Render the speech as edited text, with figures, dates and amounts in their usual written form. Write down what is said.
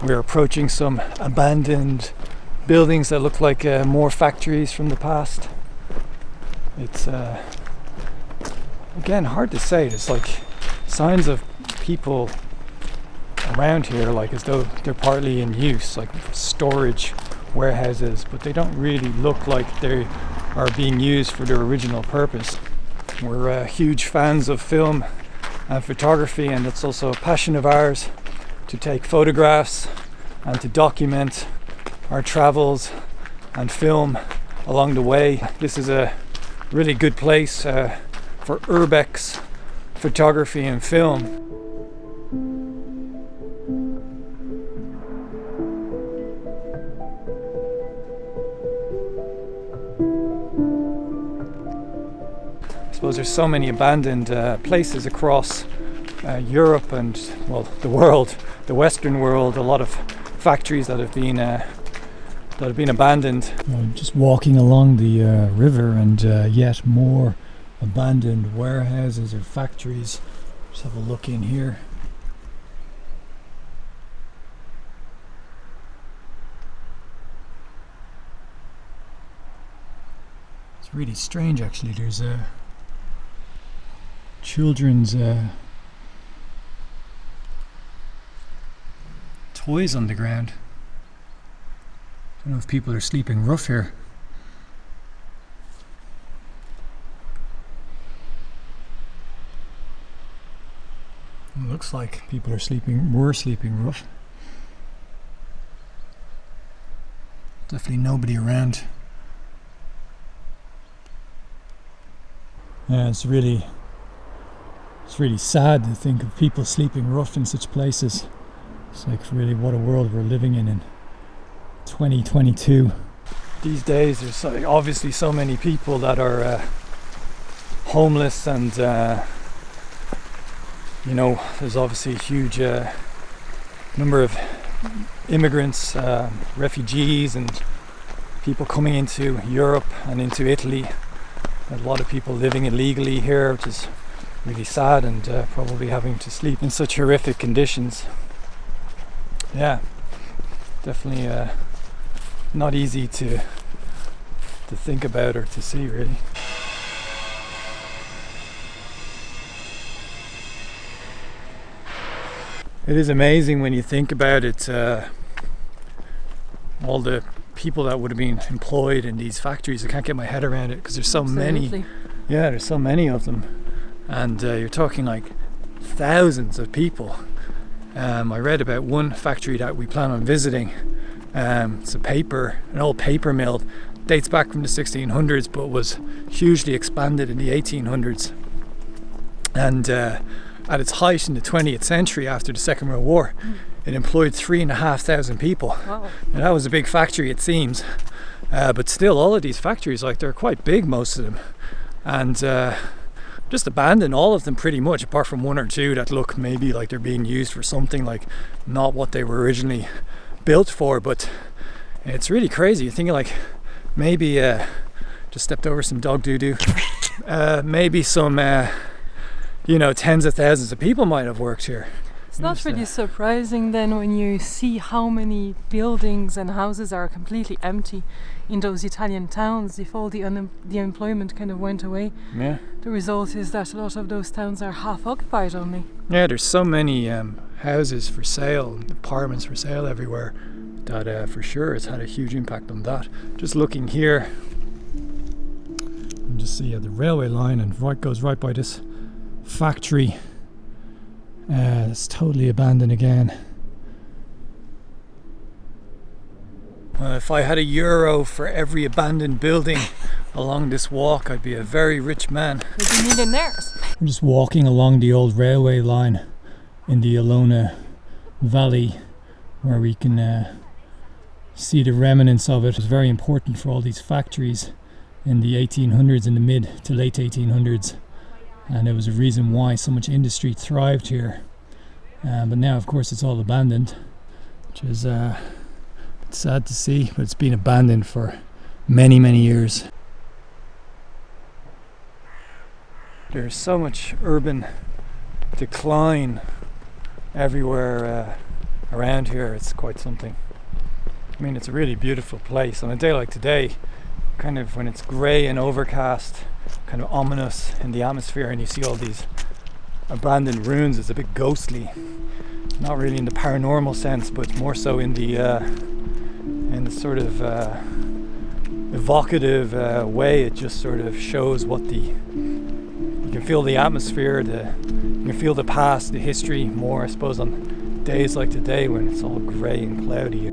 We're approaching some abandoned buildings that look like more factories from the past. It's again hard to say. There's like signs of people around here, like as though they're partly in use, like storage warehouses, but they don't really look like they are being used for their original purpose. We're huge fans of film and photography, and it's also a passion of ours to take photographs and to document our travels and film along the way. This is a really good place for urbex photography and film. I suppose there's so many abandoned places across Europe and, well, the world, the Western world. A lot of factories that have been abandoned. Just walking along the river, and yet more abandoned warehouses or factories. Just have a look in here. It's really strange, actually. There's a children's toys on the ground. I don't know if people are sleeping rough here. It looks like people were sleeping rough. Definitely nobody around. Yeah, it's really sad to think of people sleeping rough in such places. It's like, really, what a world we're living in 2022. These days there's obviously so many people that are homeless, and there's obviously a huge number of immigrants, refugees, and people coming into Europe and into Italy. A lot of people living illegally here, which is really sad, and probably having to sleep in such horrific conditions. Yeah, definitely not easy to think about or to see, really. It is amazing when you think about it, all the people that would have been employed in these factories. I can't get my head around it because there's so many. Yeah, there's so many of them, and you're talking like thousands of people. I read about one factory that we plan on visiting. It's an old paper mill, dates back from the 1600s, but was hugely expanded in the 1800s. And at its height in the 20th century, after the Second World War, it employed 3,500 people. Wow. And that was a big factory, it seems. But still, all of these factories, like, they're quite big, most of them. And just abandoned, all of them pretty much, apart from one or two that look maybe like they're being used for something like not what they were originally built for. But it's really crazy. You're thinking like maybe just stepped over some dog doo-doo. Maybe some tens of thousands of people might have worked here. It's not really surprising then when you see how many buildings and houses are completely empty in those Italian towns. If all the employment kind of went away, yeah, the result is that a lot of those towns are half occupied only. Yeah, there's so many houses for sale, apartments for sale everywhere, that for sure it's had a huge impact on that. Just looking here, and just see the railway line, and goes right by this factory. It's totally abandoned again. Well, if I had €1 for every abandoned building along this walk, I'd be a very rich man. We'd be millionaires. I'm just walking along the old railway line in the Olona Valley, where we can see the remnants of it. It was very important for all these factories in the 1800s, in the mid to late 1800s. And it was a reason why so much industry thrived here. But now, of course, it's all abandoned, which is sad to see, but it's been abandoned for many, many years. There's so much urban decline everywhere around here, it's quite something. I mean, it's a really beautiful place. On a day like today, kind of when it's grey and overcast, kind of ominous in the atmosphere, and you see all these abandoned ruins, it's a bit ghostly. Not really in the paranormal sense, but more so in the sort of evocative way. It just sort of shows what you can feel the atmosphere, you can feel the past, the history more, I suppose, on days like today when it's all grey and cloudy.